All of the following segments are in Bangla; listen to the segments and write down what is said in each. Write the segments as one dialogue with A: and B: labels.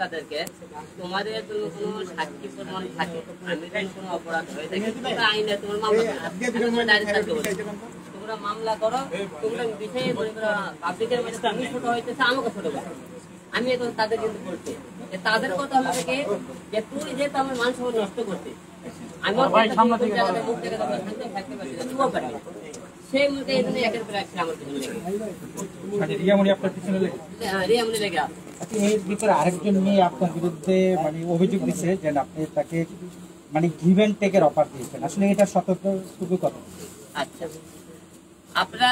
A: তাদেরকে তোমাদের কোনো সাক্ষী প্রমাণ থাকে, আমি যদি কোনো অপরাধ হয়ে থাকে তোমরা আইনে তোমার তোমরা মামলা করো, তোমরা বিষয়ে পাবলিকের মধ্যে তুমি ছোট হইতেছে আমাকে ছোট করো। আমি এখন তাদের কিন্তু বলছি তাদের কথা হলো থেকে যে তুই যেহেতু আমার মান সম্মান নষ্ট করছিস, আমি মুখ থেকে থাকতে পারছি না, তুইও পারবি না। সেই মুখে এই জন্য একের পর এক আমার পিছনে লেগে রিয়ামণি আপনার পিছনে লেগে রিয়ামণি লেগে
B: এর ভিতরে আরেকজন মেয়ে আপনার বিরুদ্ধে মানে অভিযোগ দিচ্ছে যে আপনি তাকে মানে গিভ এন্ড টেকের অফার দিয়েছেন, আসলে এটা সতর্ক কথা।
A: আচ্ছা, আপনারা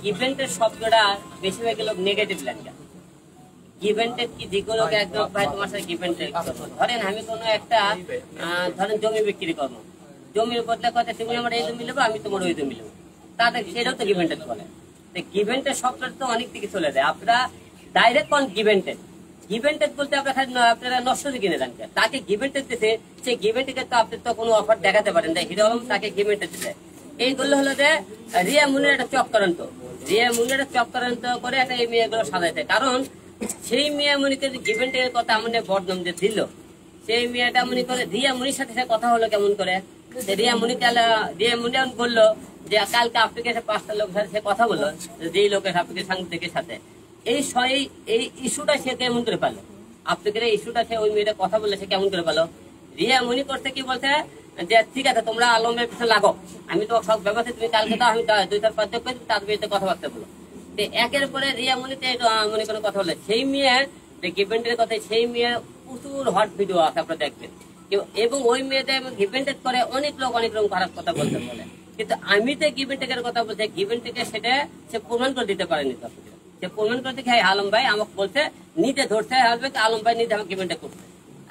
A: গিভ এন্ড টেক শব্দটা বেশিরভাগ লোক নেগেটিভ লেখা। গিভ এন্ড টেক কি যেগুলো একদম ভাই তোমার সাথে গিভ এন্ড টেক করবো, ধরেন আমি কোনো একটা ধরেন জমি বিক্রি করবো, জমির বদলে কথা তুমি আমার এই জমি নেবো, আমি তোমার ওই জমি নেবো, তাদের সেটাও তো গিভ এন্ড টেক বলে। গিভ এন্ড টেক শব্দটা তো অনেক দিকে চলে যায়। আপনারা ডাইরেক্ট কোন give and take, give and take বলতে আপনারা নষ্ট কিনে দেন, তাকে গিভ এন্ড টেক দিতে সেই গিভ এন্ড টেকের তো আপনি তো কোনো অফার দেখাতে পারেন না, হিরো আলম তাকে গিভ এন্ড টেক দিতে। এইগুলো হলো যে রিয়া মুনির একটা চক্রান্ত, রিয়া মুনির একটা চক্রান্ত করে একটা এই মেয়েগুলো সাজাইছে। কারণ সেই মেয়ে মনিকে গিভ এন্ড টেকের কথা আমাদের বদনাম যে দিল, সেই মেয়েটা মনে করে রিয়া মুনির সাথে সে কথা হলো কেমন করে, রিয়া মুনি বললো যে কালকে আপনাকে 5টা লোক সাথে সে কথা বললো, যেই লোকের আপনাকে সাংবাদিকের সাথে এই ইস্যুটা সে কেমন করে পেলো, আপনাকে ইস্যুটা সে ওই মেয়েটা কথা বললে সে কেমন করে পেলো। রিয়া মুনি করতে কি বলছে যে ঠিক আছে তোমরা আলমের পিছনে লাগো, আমি তো সব ব্যবস্থা তুমি কালকে তো আমি 2-4-5 দিন করে তার বিরুদ্ধে কথাবার্তা বলো। একের পরে রিয়া মুনিতে মনে কোনো কথা বলে, সেই মেয়ের গিভ এন্ড টেকের কথা, সেই মেয়ের প্রচুর হট ভিডিও আছে আপনারা দেখবেন, এবং ওই মেয়েটা গিভ এন্ড টেক করে অনেক লোক অনেক রকম খারাপ কথা বলতে বলে। কিন্তু আমি তো গিভ এন্ড টেকের কথা বলছি, গিভ এন্ড টেকে সেটা সে প্রমাণ করে দিতে পারেনি, সে প্রমাণ করে দেখে আলম ভাই আমাকে বলছে নিজে ধরতে হবে, আলম ভাই নিজে আমাকে গিভ এন্ড টেক করছে,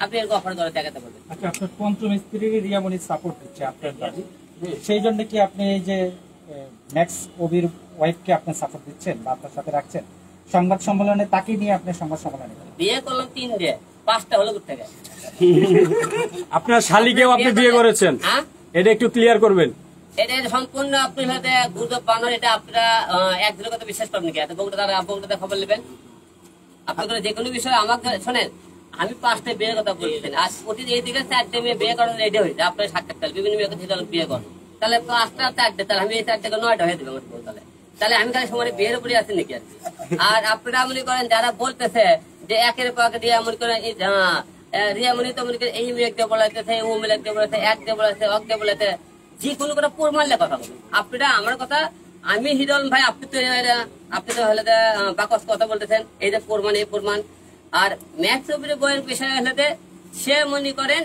A: আপনি এরকম অফার করে দেখাতে বলবেন।
B: আচ্ছা, আপনার পঞ্চম স্ত্রী রিয়ামণি সাপোর্ট দিচ্ছে আপনার দাবি, সেই জন্য কি আপনি এই যে ম্যাক্স ওবির ওয়াইফকে আপনি সাপোর্ট দিচ্ছেন বা আপনার সাথে রাখছেন? সংবাদ সম্মেলনে তাকে নিয়ে আপনি সংবাদ সম্মেলনে
A: বিয়ে করলাম 3 দিয়ে 5টা হলো কোথা থেকে?
C: আপনার শালীকেও আপনি বিয়ে করেছেন, এটা একটু ক্লিয়ার করবেন।
A: এটা সম্পূর্ণ আপনি সাথে গুজব বানানো, এটা আপনারা একজনের কথা বিশ্বাস করবেন কি? বগুড়াতে খবর নেবেন আপনাদের যে কোনো বিষয়ে আমাকে শোনেন, আমি 5টা বিয়ের কথা বলছেন, আজ প্রতিদিন এই দিকে 4টে মেয়ে বিয়ে করার রেডি হয়েছে, আপনার সাক্ষাৎকার বিভিন্ন মেয়েকে বিয়ে করেন, তাহলে 5টা 4টে, তাহলে আমি এই 4টাকে 9টা হয়ে দেবো তাহলে আমি তাহলে সময় বিয়ের উপরে আছি নাকি? আর আপনারা মনে করেন যারা বলতেছে যে একের পর রিয়া মনে করেন রিয়া মনে তো মনে করেন এই মেয়েকে বলাইতেছে, ও মেয়েকে বলেছে, এককে বলেছে, অকে বলেছে, যে কোনো করে প্রমাণলে কথা বলবেন আপনারা। আমার কথা আমি হিরো আলম ভাই, আপনি তো হলে বাকস কথা বলতেছেন, এই যে প্রমাণ এই প্রমাণ। আর ম্যাক্স ছবির বইয়ের বিষয় হলে সে মনে করেন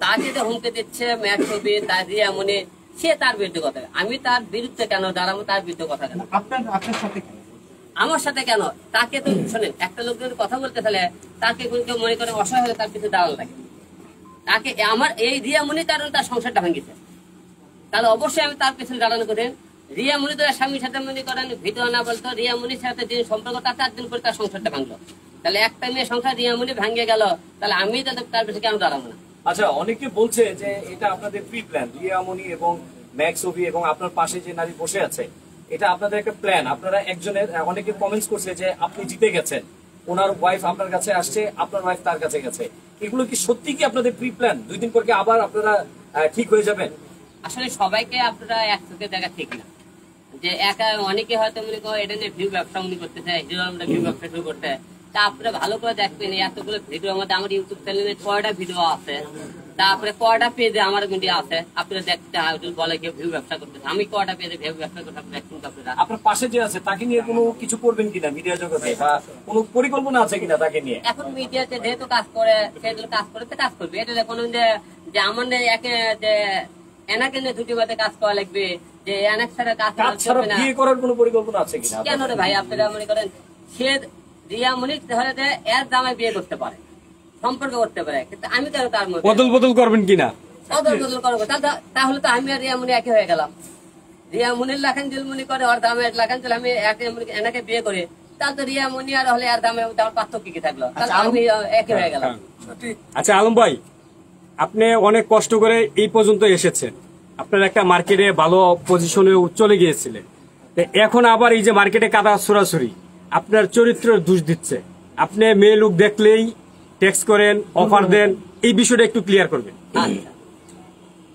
A: তাকে যে হুমকে দিচ্ছে ম্যাক্স ছবি, তার রিয়া মনে, সে তার বিরুদ্ধে কথা, আমি তার বিরুদ্ধে কেন দাঁড়াবো, তার বিরুদ্ধে কথা কেন
B: আপনার সাথে
A: আমার সাথে কেন? তাকে তো শোনেন, একটা লোক যদি কথা বলতে তাহলে তাকে কেউ মনে করে অসহায় হলে তার পিছনে দাঁড়ানো লাগে, তাকে আমার এই রিয়া মনির কারণে তার সংসারটা ভেঙেছে, তাহলে অবশ্যই আমি তার পিছনে দাঁড়ানো করেন। রিয়া মুনি তো স্বামীর সাথে মনে করেন ভিডিও না বলতো, রিয়া মুনির সাথে যে সম্পর্ক তার 4 দিন পরে তার সংসারটা ভাঙলো, তাহলে একটা মেয়ে সংসার রিয়া মুনি ভাঙিয়ে গেল, তাহলে আমি তার পিছনে কেন দাঁড়াবো না?
D: আচ্ছা, অনেকে বলছে যে এটা আপনাদের প্রি প্ল্যান, রিয়া মুনি এবং ম্যাক্স ওবি এবং আপনার পাশে যে নারী বসে আছে, এটা আপনাদের একটা প্ল্যান। আপনারা একজনের, অনেকে কমেন্টস করছে যে আপনি জিতে গেছেন, ওনার ওয়াইফ আপনার কাছে আসছে, আপনার ওয়াইফ তার কাছে গেছে, এগুলো কি সত্যি কি আপনাদের প্রি প্ল্যান? 2 দিন পর কি আবার আপনারা ঠিক হয়ে যাবেন?
A: আসলে সবাইকে আপনারা এক চোখে দেখা ঠিক না, যে একা অনেকে হয়তো মনে করো এটা নিয়ে ভিউ ব্যবসা মনে করতেছে, হিরো আলমটা ভিউ ব্যবসা শুরু করতে, তা আপনারা ভালো করে দেখবেন এতগুলো ভিডিওর মধ্যে আমার ইউটিউব চ্যানেলে 6টা ভিডিও আছে, তারপরে 6টা পেজে আমার মিডিয়া আছে, আপনারা দেখতে বলে কেউ ভিউ ব্যবসা করতেছে, আমি 6টা পেজে ভিউ ব্যবসা করতে আপনারা।
D: আপনার পাশে যে আছে তাকে নিয়ে কোনো কিছু করবেন কিনা মিডিয়া জগতে, বা কোনো পরিকল্পনা আছে কিনা তাকে নিয়ে?
A: এখন মিডিয়াতে যেহেতু কাজ করে, সেগুলো কাজ করতে কাজ করবে, এটা কোনো যে আমার একে যে এনাকে নিয়ে দুটি বাদে কাজ করা লাগবে, যে এনাক ছাড়া কাজ করবে না,
D: বিয়ে করার কোনো পরিকল্পনা আছে কিনা?
A: কেন রে ভাই, আপনারা মনে করেন সে রিয়া মুনি ধরে এর দামে বিয়ে করতে পারে, সম্পর্ক করতে পারে, কিন্তু আমি তো তার মধ্যে
C: বদল করবেন কিনা?
A: বদল করবো, তাহলে তো আমি আর রিয়া মুনি একই হয়ে গেলাম। রিয়া মুনির লাখান জুল মুনি করে, ওর দামে 1 লাখান জুল, আমি এনাকে বিয়ে করে, তাহলে তো রিয়া মুনি আর হলে আর দামে পার্থক্য কি থাকলো, তাহলে আমি একই হয়ে গেলাম।
C: আচ্ছা আলম ভাই, আপনি অনেক কষ্ট করে এই পর্যন্ত এসেছেন, আপনার একটা মার্কেটে ভালো পজিশনে চলে গিয়েছিলেন, এখন আবার এই যে মার্কেটে কাদা ছড়াছড়ি, আপনার চরিত্রের দোষ দিচ্ছে, আপনি মেয়ে লোক দেখলেই টেক্সট করেন, অফার দেন, এই বিষয়টা একটু ক্লিয়ার করবেন।
A: আচ্ছা,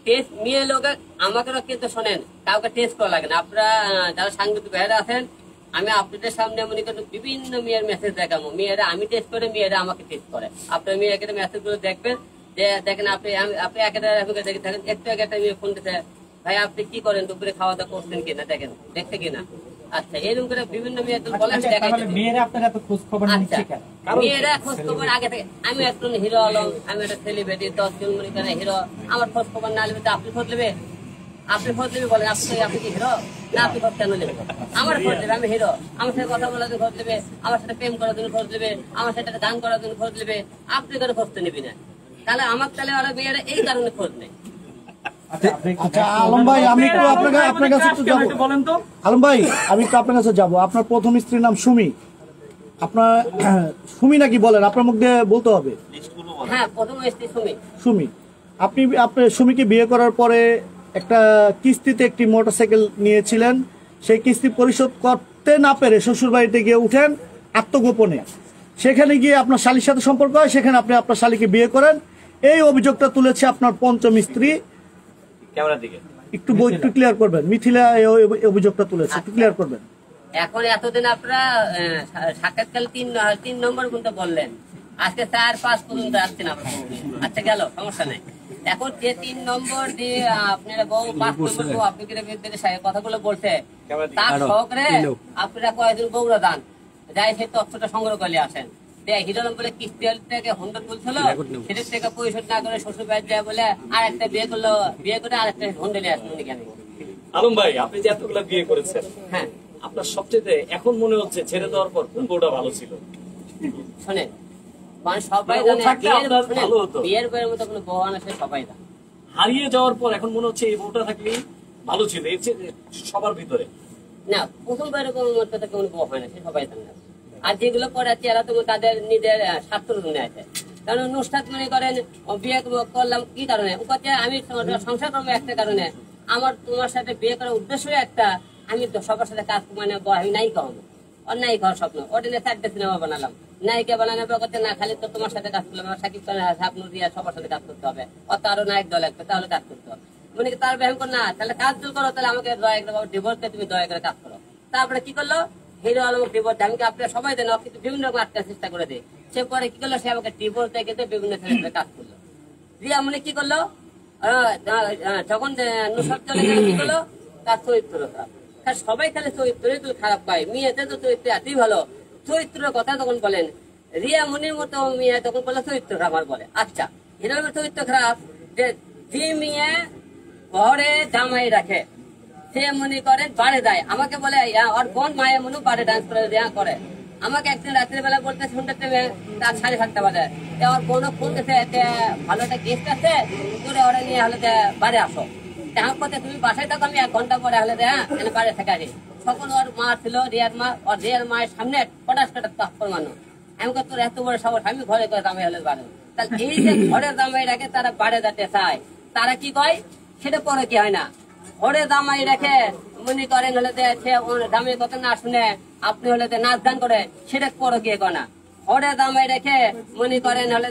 A: টেস্ট মেয়ে লোক আমাকে কিন্তু শোনেন, কাউকে টেস্ট করা লাগে না। আপনারা যারা সাংবাদিক ভাইয়েরা আছেন, আমি আপনাদের সামনে মনে করেন বিভিন্ন মেয়ের মেসেজ দেখাবো, মেয়েরা আমি টেস্ট করে, মেয়েরা আমাকে টেস্ট করে। আপনার মেয়েকে মেসেজ গুলো দেখবেন, যে দেখেন আপনি একটা দেখে থাকেন, একটু আগে একটা মেয়ে ফোন দিতে, ভাই আপনি কি করেন, দুপুরে খাওয়া দাওয়া করছেন কিনা, দেখেন দেখতে কিনা। আচ্ছা, এরকম করে বিভিন্ন মেয়ে বলে
B: মেয়েরা আপনার এত খোঁজ খবর নিচ্ছে কেন?
A: মেয়েরা খোঁজ খবর আগে থেকে, আমি একজন হিরো আলম, আমি একটা সেলিব্রিটি, 10 জন মনে করেন হিরো, আমার খোঁজ খবর না নেবে তো আপনি খোঁজ নেবে? আপনি খোঁজ নেবে বলেন, আপনি কি হিরো না? আপনি খোঁজ কেন নেবেন? আমার খোঁজ নেবে, আমি হিরো, আমার সাথে কথা বলার জন্য খোঁজ নেবে, আমার সাথে প্রেম করার জন্য খোঁজ নেবে, আমার সাথে গান করার জন্য খোঁজ নেবে, আপনি করে খোঁজ তো নেবি না। তাহলে আমার তাহলে ওরা মেয়েরা এই কারণে খোঁজ নেই।
E: আচ্ছা আলম ভাই, আমি একটু আপনার কাছে একটু যাবো।
C: বলেন তো
E: আলম ভাই, আমি একটু আপনার কাছে যাবো। আপনার প্রথম স্ত্রীর নাম সুমি, আপনার সুমি নাকি বলেন? আপনার মুখ দিয়ে বলতে হবে।
A: হ্যাঁ, প্রথম স্ত্রী সুমি।
E: সুমি, আপনি সুমিকে বিয়ে করার পরে একটা কিস্তিতে একটি মোটরসাইকেল নিয়েছিলেন। সেই কিস্তি পরিশোধ করতে না পেরে শ্বশুর বাড়িতে গিয়ে উঠেন আত্মগোপনে। সেখানে গিয়ে আপনার শালীর সাথে সম্পর্ক হয়, সেখানে আপনি আপনার শালীকে বিয়ে করেন। এই অভিযোগটা তুলেছে আপনার পঞ্চম স্ত্রী।
D: ক্যামেরার দিকে
E: একটু ক্লিয়ার করবেন। মিথিলা এই অভিযোগটা তুলেছে, একটু ক্লিয়ার করবেন।
A: এখন এতদিন আপনারা সাক্ষাৎকালে 3 নম্বর পর্যন্ত বললেন, আজকে 4-5 পর্যন্ত আসছেন আপনার। আচ্ছা গেল, সমস্যা নেই। এখন যে 3 নম্বর দিয়ে আপনারা বউ 5 নম্বর বউ আপনাদের বিরুদ্ধে কথাগুলো বলছে, তার সহকারে আপনারা কয়েকদিন গৌরা দান যাই সেই তথ্যটা সংগ্রহ করে আসেন। হিরো আলম বলে কিস্তি থেকে 100 তুলছিল, সেটার থেকে পরিশোধ না করে শ্বশুর বাড়ি যায় বলে আর একটা বিয়ে করলো, বিয়ে করে আর একটা 100 নিয়ে আসলো নাকি। আমি
D: আলম ভাই, আপনি যে এতগুলা বিয়ে করেছেন,
A: হ্যাঁ,
D: আপনার সবচেয়ে এখন মনে হচ্ছে ছেড়ে দেওয়ার পর কোন বউটা ভালো ছিল?
A: শোনেন, মানে সবাই
D: ও
A: জানে
D: থাকলে আপনার ভালো হতো।
A: বিয়ের বইয়ের মতো কোনো বউ আনা, সবাই জানে।
D: হারিয়ে যাওয়ার পর এখন মনে হচ্ছে এই বউটা থাকলে ভালো ছিল, এর চেয়ে সবার ভিতরে।
A: না, প্রথমবার কোনো মধ্যে কোনো বউ হয় না, সে সবাই জানে। আর যেগুলো পরে আছে এরা তো তাদের নিজের স্বার্থের জন্য আছে। কারণ নুসরাত মনে করেন বিয়ে করলাম কি কারণে, উপাতে আমি সংসার করবো একটা কারণে, আমার তোমার সাথে বিয়ে করার উদ্দেশ্য একটা, আমি তো সবার সাথে কাজ মানে আমি নায়িকা হবো, আর নায়িকা হওয়ার স্বপ্ন। ওটা নিয়ে 4টা সিনেমা বানালাম, নায়িকা বানানো করতে না, খালি তো তোমার সাথে কাজ করলাম, আমার সাকিব খান স্বপ্ন দিয়ে সবার সাথে কাজ করতে হবে, অত আরো নায়ক দল লাগবে, তাহলে কাজ করতে হবে। মানে তার ব্যায়াম কর না, তাহলে কাজ দল করো, তাহলে আমাকে দয়া করে ডিভোর্স দিয়ে তুমি দয়া করে কাজ করো। তারপরে কি করলো, হিরো আলম ডিভোর্স, আমি আপনারা সবাই দেন, কিন্তু বিভিন্ন রকম আটকার চেষ্টা করে দিই। সে পরে কি করলো, সে আমাকে ডিভোর্স দিয়ে কিন্তু বিভিন্ন ছেলেদের কাজ করলো। রিয়া মনে কি করলো, যখন নুসরাত চলে গেল কি করলো, তার চরিত্র খারাপ। সবাই খালি চরিত্র খারাপ পায়, মেয়েতে তো চরিত্র এতই ভালো। চরিত্রের কথা তখন বলেন, রিয়া মনির মতো মেয়ে তখন বলে চরিত্র খারাপ বলে। আচ্ছা, হিরো আলমের চরিত্র খারাপ, যে মেয়ে ঘরে জামাই রাখে, সে মনে করে বাড়ে যায়, আমাকে বলে ওর বোন মায়ের মনে বাড়ে ডান্স করে। আমাকে একদিন রাত্রে বেলা বলতে শুনতে তার 7:30 বাজে, ওর বোনও ফোন গেছে, ভালো একটা গেস্ট আছে, করে ওরা নিয়ে হলে বাড়ি আসো। আমার কথা তুমি বাসায় থাকো, আমি 1 ঘন্টা পরে হলে বাড়ি থেকে আসি। সকল ওর মা ছিল, রিয়ার মা, ওর রিয়ার মায়ের সামনে পটাশ কাটার তাৎপর মানুষ। আমি তোর এত বড় সাহস, আমি ঘরে করে জামাই হলে বাড়ে। তাহলে এই যে ঘরের জামাই রাখে, তারা বাড়ে যেতে চায়, তারা কি কয় সেটা পরে কি হয় না। ঘরে জামাই রেখে মনে করেন হলে দামের কথা না শুনে আপনি হলে নাচ গান করে, সেটা পরে গিয়ে কয় না। ঘরে জামাই রেখে মনে করেন হলে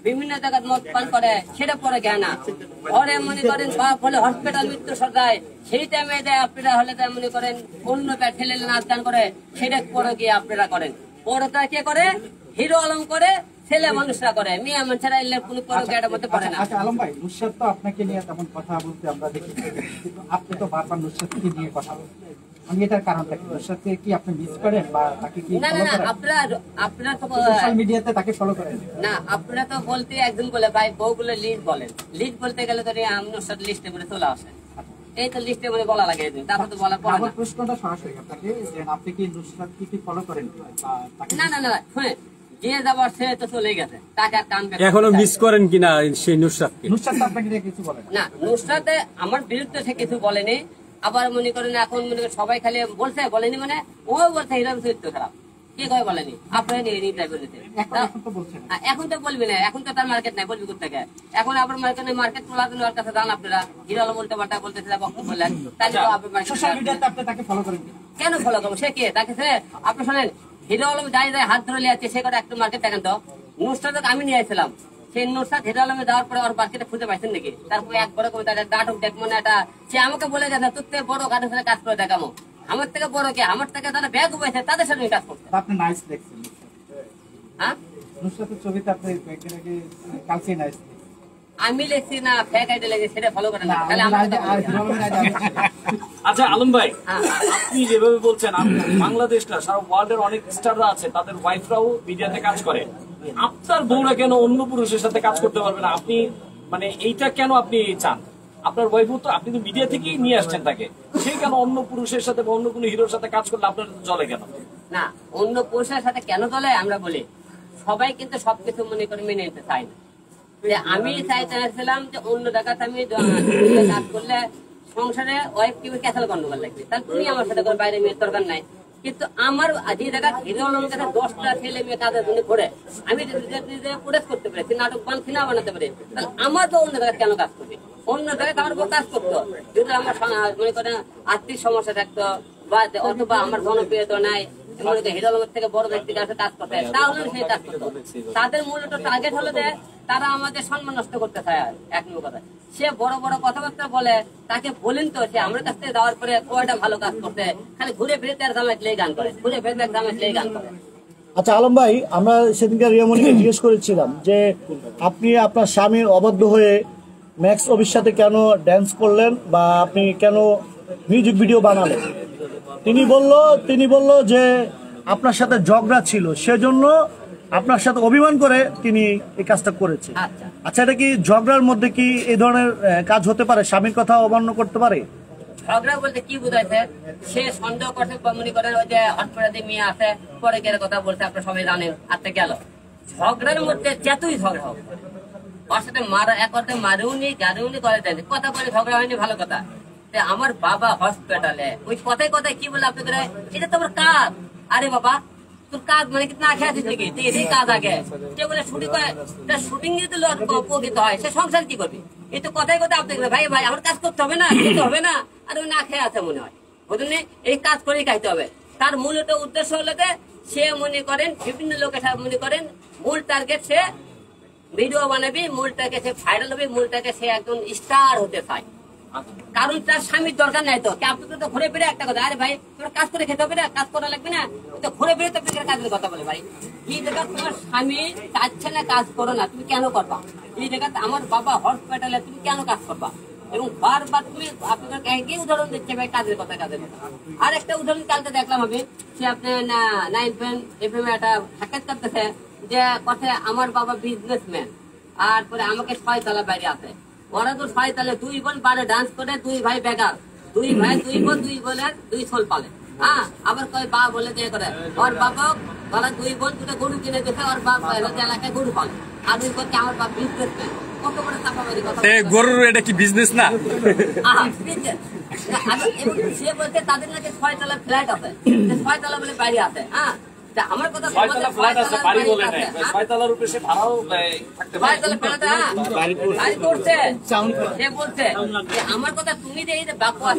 A: বিভিন্ন জায়গায় মদ পান করে, সেটা পরে গিয়ে না। ঘরে মনে করেন বাপ হলে হসপিটাল মৃত্যু সজ্জায়, সেই টাইমে আপনারা হলে মনে করেন অন্য ঠেলে নাচ গান করে, সেটা পরে গিয়ে আপনারা করেন। পরটা কে করে, হিরো আলম করে, ছেলে মানুষরা করে, মেয়ে মানুষরা এলে কোনো পরকের মধ্যে পড়ে না।
B: আচ্ছা আলম ভাই, নুসরাত তো আপনাকে নিয়ে তেমন কথা বলতে আমরা দেখি, কিন্তু আপনি তো বারবার নুসরাতকে নিয়ে কথা বলছেন। আমি এটার কারণটা কি, নুসরাতকে কি আপনি মিস করেন বা তাকে কি
A: না
B: ফলো
A: না,
B: করেন?
A: আপনারা তো
B: সোশ্যাল মিডিয়াতে তাকে ফলো করেন
A: না, আপনারা তো বলতে একজন বলে ভাই বউগুলো লিস্ট বলেন, লিস্ট বলতে গেলে তো নুসরাত লিস্টে মনে চলে আসে, এই তো লিস্টে মনে বলা লাগে, তারপর তো বলা পড়ে
B: আমার
A: না।
B: প্রশ্নটা সরাসরি আপনাকে, যে আপনি কি নুসরাতকে কি ফলো করেন বা তাকে
A: না না না, শুনে যে যাবার সে তো চলে গেছে, তাকে আর কান
C: এখনো মিস করেন কিনা সেই নুসরাতকে?
B: নুসরাত তো আপনাকে নিয়ে কিছু বলেন
A: না, নুসরাতে আমার বিরুদ্ধে সে কিছু বলেনি। আবার মনে করেন এখন মনে করেন সবাই খালি বলছে, বলেনি মানে ও বলছে হিরোর চরিত্র খারাপ, কে কয় বলেনি, আপনারা নিয়ে রিপ্লাই বলেছে।
B: এখন তো বলছেন
A: এখন তো বলবি না, এখন তো তার মার্কেট নাই, বলবি কোথেকে? এখন আপনার মার্কেট তোলার জন্য ওর কাছে যান আপনারা, হিরো আলম উল্টো পাল্টা বলতেছে, বক্তব্য বললেন, তাহলে তো আপনার
B: সোশ্যাল
A: market-
B: মিডিয়াতে আপনি তাকে ফলো করেন কিনা?
A: কেন ফলো করবো, সে কে? তাকে সে আপনি শোনেন, হিরো আলম যাই হাত ধরে লিয়ে আছে, সে করে একটা মার্কেট দেখেন তো, নুসরাতকে আমি নিয়ে আসছিলাম, সেই নুসরাত হিরো আলমে দেওয়ার পরে ওর বাচ্চাটা খুঁজে পাইছেন নাকি? তারপরে একবারে কবে তাদের গাঠক দেখ মনে একটা, সে আমাকে বলে গেছে তোর থেকে বড় গাঠের সাথে কাজ করে দেখামো, আমার থেকে বড় কে, আমার থেকে তারা ব্যাগ উপাইছে তাদের সাথে কাজ করছে।
B: আপনি নাইস দেখছেন
A: হ্যাঁ
B: নুসরাতের ছবিতে আপনি কালকে নাইস
A: আমি লিখছি না, ফেক আইডি লেগে সেটা ফলো করে না, তাহলে আমার কথা বলবে।
D: আচ্ছা আলম ভাই,
A: হ্যাঁ,
D: আপনি যেভাবে বলছেন বাংলাদেশ না সারা ওয়ার্ল্ডের অনেক স্টাররা আছে, তাদের ওয়াইফরাও মিডিয়াতে কাজ করে, আপনার বউরা কেন অন্য পুরুষের সাথে কাজ করতে পারবে না? আপনি মানে এইটা কেন আপনি চান? আপনার ওয়াইফ তো, আপনি তো মিডিয়া থেকেই নিয়ে আসছেন তাকে, সেই কেন অন্য পুরুষের সাথে বা অন্য কোনো হিরোর সাথে কাজ করলে আপনার চলে কেন?
A: না, অন্য পুরুষের সাথে কেন চলে আমরা বলি, সবাই কিন্তু সবকিছু মনে করে মেনে নিতে চায় না। যে আমি চাইছিলাম যে অন্য জায়গাতে আমি কাজ করলে সংসারে ওয়াইফ কি ক্যাসাল গন্ডগোল লাগবে, তাহলে তুমি আমার সাথে করে বাইরে মেয়ের দরকার নাই। কিন্তু আমার যে জায়গা হিরো আলমের কাছে 10টা ছেলে মেয়ে কাজের জন্য ঘুরে, আমি প্রোডাক্ট করতে পারি, নাটক সিনেমা বানাতে পারি, তাহলে আমার তো অন্য জায়গায় কেন কাজ করবে? অন্য জায়গায় আমার কাজ করতো, যদি আমার মনে করেন আর্থিক সমস্যা থাকতো বা অথবা আমার জনপ্রিয়তা নাই, হিরো আলমের থেকে বড় ব্যক্তির কাছে কাজ করতে, তাহলে সেই কাজ করতো। তাদের মূলত টার্গেট হলো যে তারা আমাদের সম্মান নষ্ট করতে চায়। এক নম্বর কথা, সে বড় বড় কথাবার্তা বলে, তাকে বলেন তো সে আমার কাছ থেকে দেওয়ার পরে কয়টা ভালো কাজ করতে, খালি ঘুরে ফিরে তার জামাই লেগে গান করে, ঘুরে ফিরে তার জামাই লেগে গান করে।
E: আচ্ছা আলম ভাই, আমরা সেদিনকে রিয়ামণিকে জিজ্ঞেস করেছিলাম যে আপনি আপনার স্বামীর অবাধ্য হয়ে ম্যাক্স অভির সাথে কেন ড্যান্স করলেন বা আপনি কেন মিউজিক ভিডিও বানালেন? তিনি বলল যে আপনার সাথে ঝগড়া ছিল, সেজন্য আপনার সাথে অভিমান করে তিনি এই কাজটা করেছে। আচ্ছা, এটা কি ঝগড়ার মধ্যে কি এই ধরনের কাজ হতে পারে? স্বামীর কথা অমান্য করতে পারে?
A: ঝগড়া বলতে কি বুঝাইছে, সে সন্দেহ করতে মনে করেন ওই যে হটপড়াতে মেয়ে আছে, পরে গেলে কথা বলছে, আপনারা সবাই জানেন, আজকে গেল ঝগড়ার মধ্যে যতই ঝগড়া হোক, ওর সাথে মারা এক অর্থে মারেউনি গাড়িউনি করে দেন, কথা বলে ঝগড়া হয়নি, ভালো কথা। আমার বাবা হসপিটালে ওই কথায় কথায় কি বলে আপনি করে, এটা তোমার কাজ। আরে বাবা, তোর কাজ মানে না খেয়ে আছিস নাকি? এটাই কাজ আগে। সে বলে শুটিং করে, শুটিং যদি উপকৃত হয়, সে সংসার কি করবে? এই তো কথায় কথায় আপনি ভাই ভাই আমার কাজ করতে হবে না, খেতে হবে না, আর ওই না খেয়ে আছে মনে হয়, বুঝলেন? এই কাজ করেই খাইতে হবে। তার মূলত উদ্দেশ্য হলো যে সে মনে করেন বিভিন্ন লোকের মনে করেন মূল টার্গেট সে ভিডিও বানাবি, মূল টার্গেট সে ভাইরাল হবে, মূল টার্গেট সে একজন স্টার হতে চায়। কারণ তার স্বামীর দরকার নাই তো, আপনি তো ঘুরে ফিরে একটা কথা, আরে ভাই তোমার কাজ করে খেতে হবে না, কাজ করা লাগবে না, তো ঘুরে ফিরে তো কাজের কথা বলে। ভাই এই জায়গা তোমার স্বামী চাচ্ছে না কাজ করো না, তুমি কেন করবা? এই জায়গা আমার বাবা হসপিটালে, তুমি কেন কাজ করবা? এবং বারবার তুমি আপনার একই উদাহরণ দিচ্ছে ভাই, কাজের কথা। আর একটা উদাহরণ কালকে দেখলাম আমি, সে আপনি 9 FM একটা সাক্ষাৎ করতেছে যে কথা, আমার বাবা বিজনেসম্যান, আর পরে আমাকে 6 তলা বাইরে আছে, ওরা তো 6 তলে 2 বোন পারে ডান্স করে, 2 ভাই বেকার, 2 ভাই 2 বোন 2 বোনের 2 ছোল পালে। হ্যাঁ, আবার কয় বা বলে দিয়ে করে, ওর বাবা ওরা 2 বোন 2টা গরু কিনে দিতে, ওর বাপ এলাকায় গরু পালে, আর ওই করছে আমার বাপ বিজনেসম্যান। কত বড় চাপাবাড়ি কথা!
C: গরুর এটা কি বিজনেস না?
A: সে বলছে তাদের নাকি 6 তলা ফ্ল্যাট আছে, 6 তলা বলে বাড়ি আছে। হ্যাঁ, আমার কথা আমার কথা, তুমি যে এই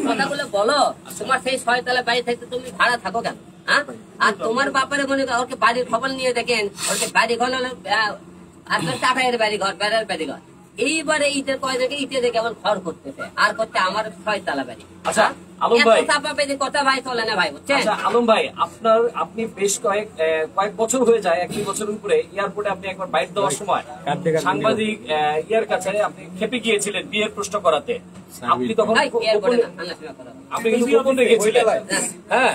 A: কথাগুলো বলো, তোমার সেই 6 তলা বাড়ি থেকে তুমি ভাড়া থাকো কেন? হ্যাঁ, আর তোমার বাপারে মনে করো ওকে বাড়ির খবর নিয়ে দেখেন, ওকে বাড়ি ঘর হলো আপনার চাটাইয়ের বাড়ি ঘর, বেড়ার বাড়ি ঘর। এইবারে ইটের কয় দেখে ইটে দেখে আমার ঘর করতেছে, আর করতে আমার 6 তলা বাড়ি।
D: আচ্ছা আলম ভাই,
A: কথা ভাই চলে না ভাই, বুঝছেন?
D: আচ্ছা আলম ভাই, আপনি বেশ কয়েক বছর হয়ে যায়, 1-2 বছরের উপরে, এয়ারপোর্টে আপনি একবার বাইট দেওয়ার সময় সাংবাদিক ইয়ার কাছে আপনি খেপে গিয়েছিলেন বিয়ের প্রশ্ন করাতে। আপনি তখন আপনি কিন্তু গোপন রেখেছিলেন। হ্যাঁ,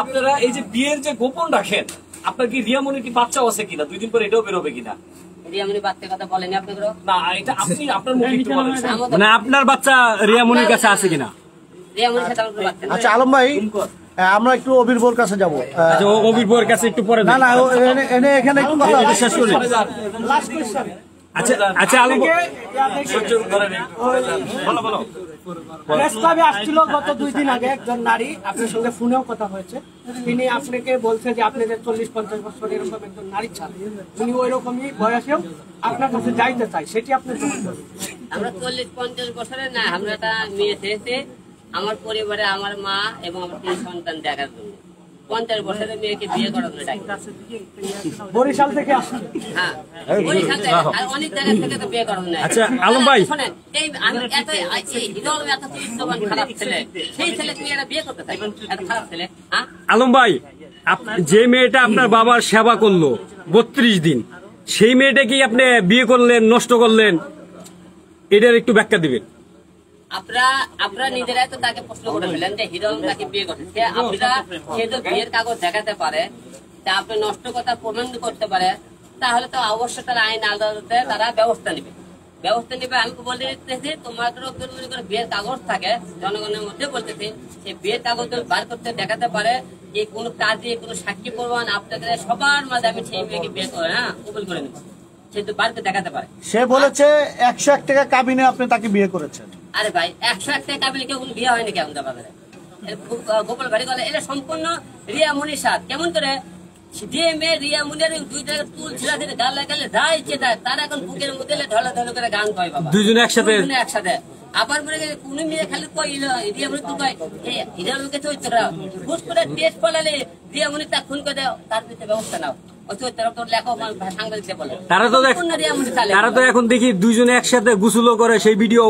D: আপনারা এই যে বিয়ের যে গোপন রাখেন, আপনার কি রিয়ামণির কি বাচ্চাও আছে কিনা? 2 দিন পরে এটাও বেরোবে কিনা? না, এটা আপনি আপনার মুখে একটু বলেন,
C: মানে আপনার বাচ্চা রিয়ামণির কাছে আছে কিনা?
E: আচ্ছা আলম ভাই, আমরা একটু অবির বোর কাছে যাবো।
C: অবির বোর কাছে একটু পরে,
E: না না, এখানে একটু কথা
C: শেষ করি। আচ্ছা আলম,
F: প্রেস ক্লাবে আসছিল গত 2 দিন আগে একজন নারী, আপনার সঙ্গে ফোনেও কথা হয়েছে, তিনি আপনাকে বলছে যে আপনি যে 40-50 বছর এরকম একজন নারী চান, তিনি ওই রকমই বয়সেও আপনার কাছে যাইতে চাই, সেটি আপনি
A: আমরা 40-50 বছরের না, আমরা একটা মেয়ে চেয়েছে আমার পরিবারে, আমার মা এবং আমার 3 সন্তান দেখার জন্য। 50 বছরের মেয়েকে বিয়ে করানো যায়।
F: বরিশাল থেকে আসছে।
A: হ্যাঁ, বরিশাল থেকে আর অনেক জায়গা থেকে তো বিয়ে করানো যায়।
C: আচ্ছা, আলম ভাই।
A: শোনেন, এই আমি হিরো আলম এত চরিত্রবান খারাপ ছেলে, সেই ছেলে তুমি একটা বিয়ে করতে চাই, এত খারাপ ছেলে, হ্যাঁ?
C: আলম ভাই, যে মেয়েটা আপনার বাবার সেবা করলো 32 দিন, সেই মেয়েটাকে আপনি বিয়ে করলেন, নষ্ট করলেন, এটার একটু ব্যাখ্যা দিবেন।
A: আপনারা নিজেরাই তো তাকে প্রশ্ন করে ফেলেন যে হিরো আলম তাকে বিয়ে করছে, সে তো বিয়ের কাগজ দেখাতে পারে, তা আপনি নষ্ট কথা প্রমাণ করতে পারে, তাহলে তো অবশ্যই তারা আইন আদালতে তারা ব্যবস্থা নেবে। আমি বলে দিতেছি, তোমার বিয়ের কাগজ থাকে, জনগণের মধ্যে বলতেছি, সেই বিয়ের কাগজ বার করতে দেখাতে পারে, এই কোন কাজে কোন সাক্ষী প্রমাণ আপনাদের সবার মাঝে আমি সেই মেয়েকে বিয়ে করে, হ্যাঁ, কবুল করে নেব, সে তো বাড়িতে দেখাতে পারে।
E: সে বলেছে 101 টাকা কাবিনে আপনি তাকে বিয়ে করেছেন।
A: আরে ভাই, 101 টাকা কাবিলে কেউ কোনো বিয়ে হয়নি কেমন বাজারে, গোপাল বাড়ি গেলে এটা সম্পূর্ণ রিয়া মনির সাথ। কেমন করে যে মেয়ে রিয়া মুনির 2 টাকা তুল ছিলা দিতে গালে গালে যায় চেতা, তারা এখন বুকের মধ্যে ঢলা ঢলা করে গান কয় বাবা,
C: দুইজনে একসাথে।
A: আবার মনে গেলে কোন মেয়ে খালি কই রিয়া মুনি তুই কয় হিরা লোকে চরিত্ররা খুশ করে টেস্ট পালালে রিয়া মুনি তা খুন করে দাও, তার বিরুদ্ধে ব্যবস্থা নাও।
C: তারা তো এখন দেখি দুইজনে একসাথে গোসলও করে, সেই ভিডিও।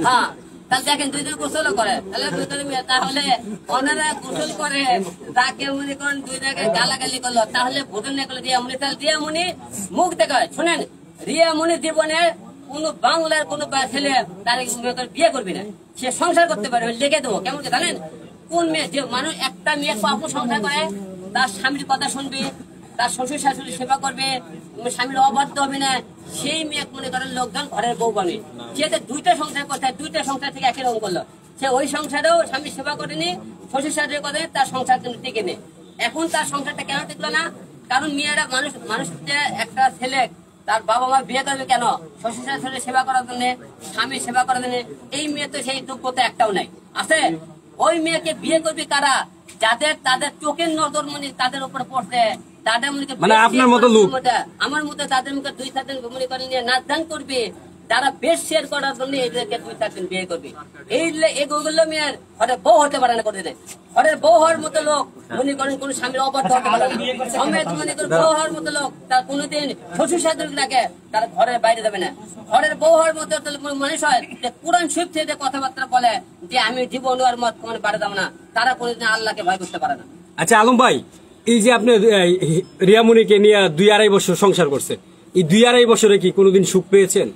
A: হ্যাঁ, তাহলে দেখেন দুইজন গোসলও করে, তাহলে ওনারা গোসল করে, তাকে মনে করেন 2 জায়গায় গালাগালি করলো, তাহলে ভোজন না করলো রিয়ামণি, তাহলে রিয়ামণি মুখ দেখায়। শোনেন, রিয়ামণি জীবনে কোন বাংলার কোন ছেলে তার বিয়ে করবি না, সে সংসার করতে পারে, লেগে দেবো। কেমন জানেন, কোন মেয়ে যে মানুষ একটা মেয়ে পাপু সংসার করে, তার স্বামীর কথা শুনবে, তার শ্বশুর শাশুড়ি সেবা করবে, স্বামীর অবাধ্য হবে না, সেই মেয়ে মনে করেন লোকজন ঘরের বউ বানবে। সে 2টা সংসার করতে, 2টা সংসার থেকে একই রকম করলো, সে ওই সংসারেও স্বামীর সেবা করেনি, শ্বশুর শাশুড়ি করে, তার সংসার কিন্তু টিকে নেই। এখন তার সংসারটা কেন টিকলো না? কারণ মেয়েরা মানুষ যে একটা ছেলে তার বাবা মা বিয়ে করবে কেন? শ্বশুর শাশুড়ি সেবা করার জন্য, স্বামীর সেবা করার জন্য। এই মেয়ে তো সেই যোগ্যতা একটাও নাই, আছে। ওই মেয়েকে বিয়ে করবে কারা? তাদের চোখের নজর মনে তাদের উপর পড়ছে,
C: মানে আপনার মতো লোক,
A: আমার মতো তাদের মুখে 2-4 দিন মনে করে নিয়ে নাচ গান করবে, তারা বেশ শেয়ার করার জন্য এদেরকে 2-4 দিন বিয়ে করবে। এইগুলো মেয়ের ঘরের বউ হতে পারে না, করে দেয়। ঘরের বউ হওয়ার মতো লোক মনে করেন কোন স্বামীর অবাধ্য হতে পারে না, সমেত মনে করেন বউ হওয়ার মতো লোক তার কোনোদিন শ্বশুর শাশুড়ি লাগে তার ঘরের বাইরে যাবে না। ঘরের বউ হওয়ার মতো মানুষ হয় যে কোরআন শরীফ থেকে কথাবার্তা বলে যে আমি জীবন আর মত মানে বাড়ি যাবো না, তারা কোনোদিন আল্লাহকে ভয় করতে পারে না।
C: আচ্ছা আলম ভাই, এই যে আপনি রিয়ামণিকে নিয়ে 2-2.5 বছর সংসার করছেন, এই 2-2.5 বছরে কি কোনোদিন সুখ পেয়েছেন?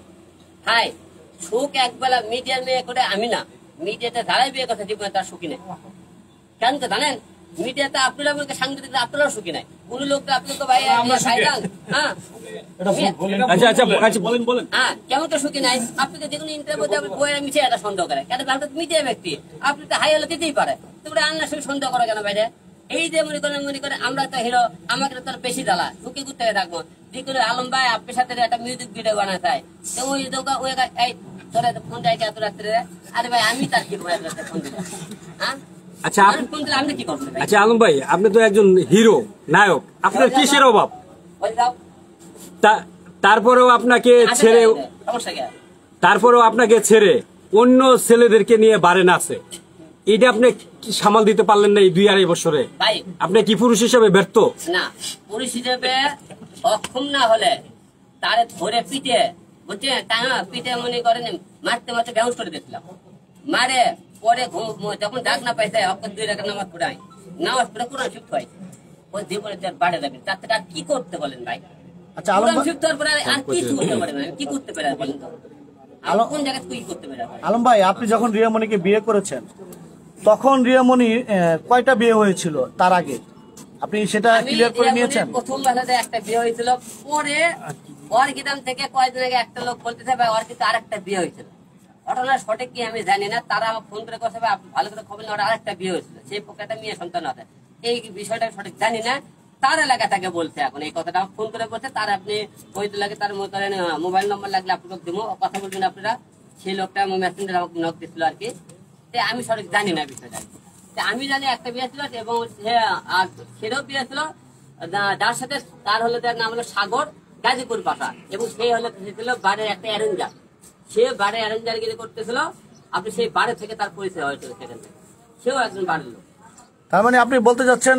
A: হ্যাঁ, সুখ একবেলা মিডিয়ার মেয়ে করে আমি না, মিডিয়াতে যারাই বিয়ে কথা জীবনে তার সুখী নেই। কেন তো জানেন, মিডিয়াতে আপনারা বলতে সাংবাদিক আপনারাও সুখী নাই। কোন লোক তো আপনি তো ভাই ভাইরাল, হ্যাঁ
C: বলেন।
A: হ্যাঁ, কেমন তো সুখী নাই? আপনি তো যেকোনো ইন্টারভিউতে আপনি বইয়ের মিশে একটা সন্দেহ করে, কেন আপনি তো মিডিয়া ব্যক্তি, আপনি তো হাই হলে দিতেই পারে, তোমরা আল্লাহ সঙ্গে সন্দেহ করে কেন বাইরে? এই যে মনে করে আমরা তো হিরো, আমাকে তো বেশি জ্বালা, সুখী করতে থাকবো। যে করে আলম ভাই আপনার সাথে একটা মিউজিক ভিডিও বানাতে চাই, তো ওই তোরা ফোন যায় এত রাত্রে, আরে ভাই আমি তার কি ফোন দিলাম, হ্যাঁ?
C: আচ্ছা
A: ফোন দিলে আমি কি করবো?
C: আচ্ছা আলম ভাই, আপনি তো একজন হিরো নায়ক, আপনার কিসের অভাব? তারপরেও আপনাকে ছেড়ে অন্য ছেলেদেরকে নিয়ে বারে নাচে, এটা আপনি সামাল দিতে পারলেন না এই 2-2.5 বছরে? আপনি কি পুরুষ হিসেবে ব্যর্থ?
A: না, পুরুষ হিসেবে অক্ষম না হলে তারে ধরে পিটে, বুঝছেন, পিটে মনে করেন মারতে মারতে ব্যবস্থা করে দিয়েছিলাম, মারে পরে যখন ডাক না পাইছে 2 রাকাত নামাজ পড়াই, নামাজ পড়ে কোরআন শিফট হয়, ওই জীবনে তার বাড়ে যাবে, তার থেকে আর কি করতে বলেন ভাই?
E: আচ্ছা
A: কোরআন শিফট হওয়ার পরে আর কি করতে পারেন? কি করতে পারে বলেন তো? কোন জায়গায় কি করতে পারে?
E: আলম ভাই, আপনি যখন রিয়ামণিকে বিয়ে করেছেন তখন রিয়ামণি কয়টা বিয়ে হয়েছিল তার আগে? আপনি সেটা ক্লিয়ার করে নিয়েছেন?
A: প্রথম বেলাতে একটা বিয়ে হয়েছিল, পরে ওর গ্রাম থেকে কয়েকদিন আগে একটা লোক বলতেছে ভাই ওর কিন্তু আরেকটা বিয়ে হয়েছিল। ঘটনা সঠিক কি আমি জানি না, তারা আমার ফোন করে কথা ভালো করে খবর নেওয়ার আরেকটা বিয়ে হয়েছিল, সেই পক্ষে মেয়ে সন্তান আছে। এই বিষয়টা সঠিক জানি না, তার এলাকা থেকে বলছে এখন এই কথাটা ফোন করে বলছে। তার আপনি ওই লাগে তার মনে করেন মোবাইল নম্বর লাগলে আপনাকে দিব, কথা বলবেন আপনারা। সেই লোকটা মেসেঞ্জার আমাকে নক দিচ্ছিল আর কি, আমি সঠিক জানি না বিষয়টা। আমি জানি একটা বিয়ে ছিল এবং সেটাও বিয়ে ছিল, যার সাথে তার হলো তার নাম হলো সাগর, গাজীপুর বাসা, এবং সেই হলো ছিল বাড়ির একটা অ্যারেঞ্জার। সে বাড়ির অ্যারেঞ্জার গিয়ে করতেছিল, আপনি সেই বাড়ি থেকে তার পরিচয় হয়েছিল, সেখান থেকে সেও একজন বাড়ির লোক।
E: তার মানে আপনি বলতে যাচ্ছেন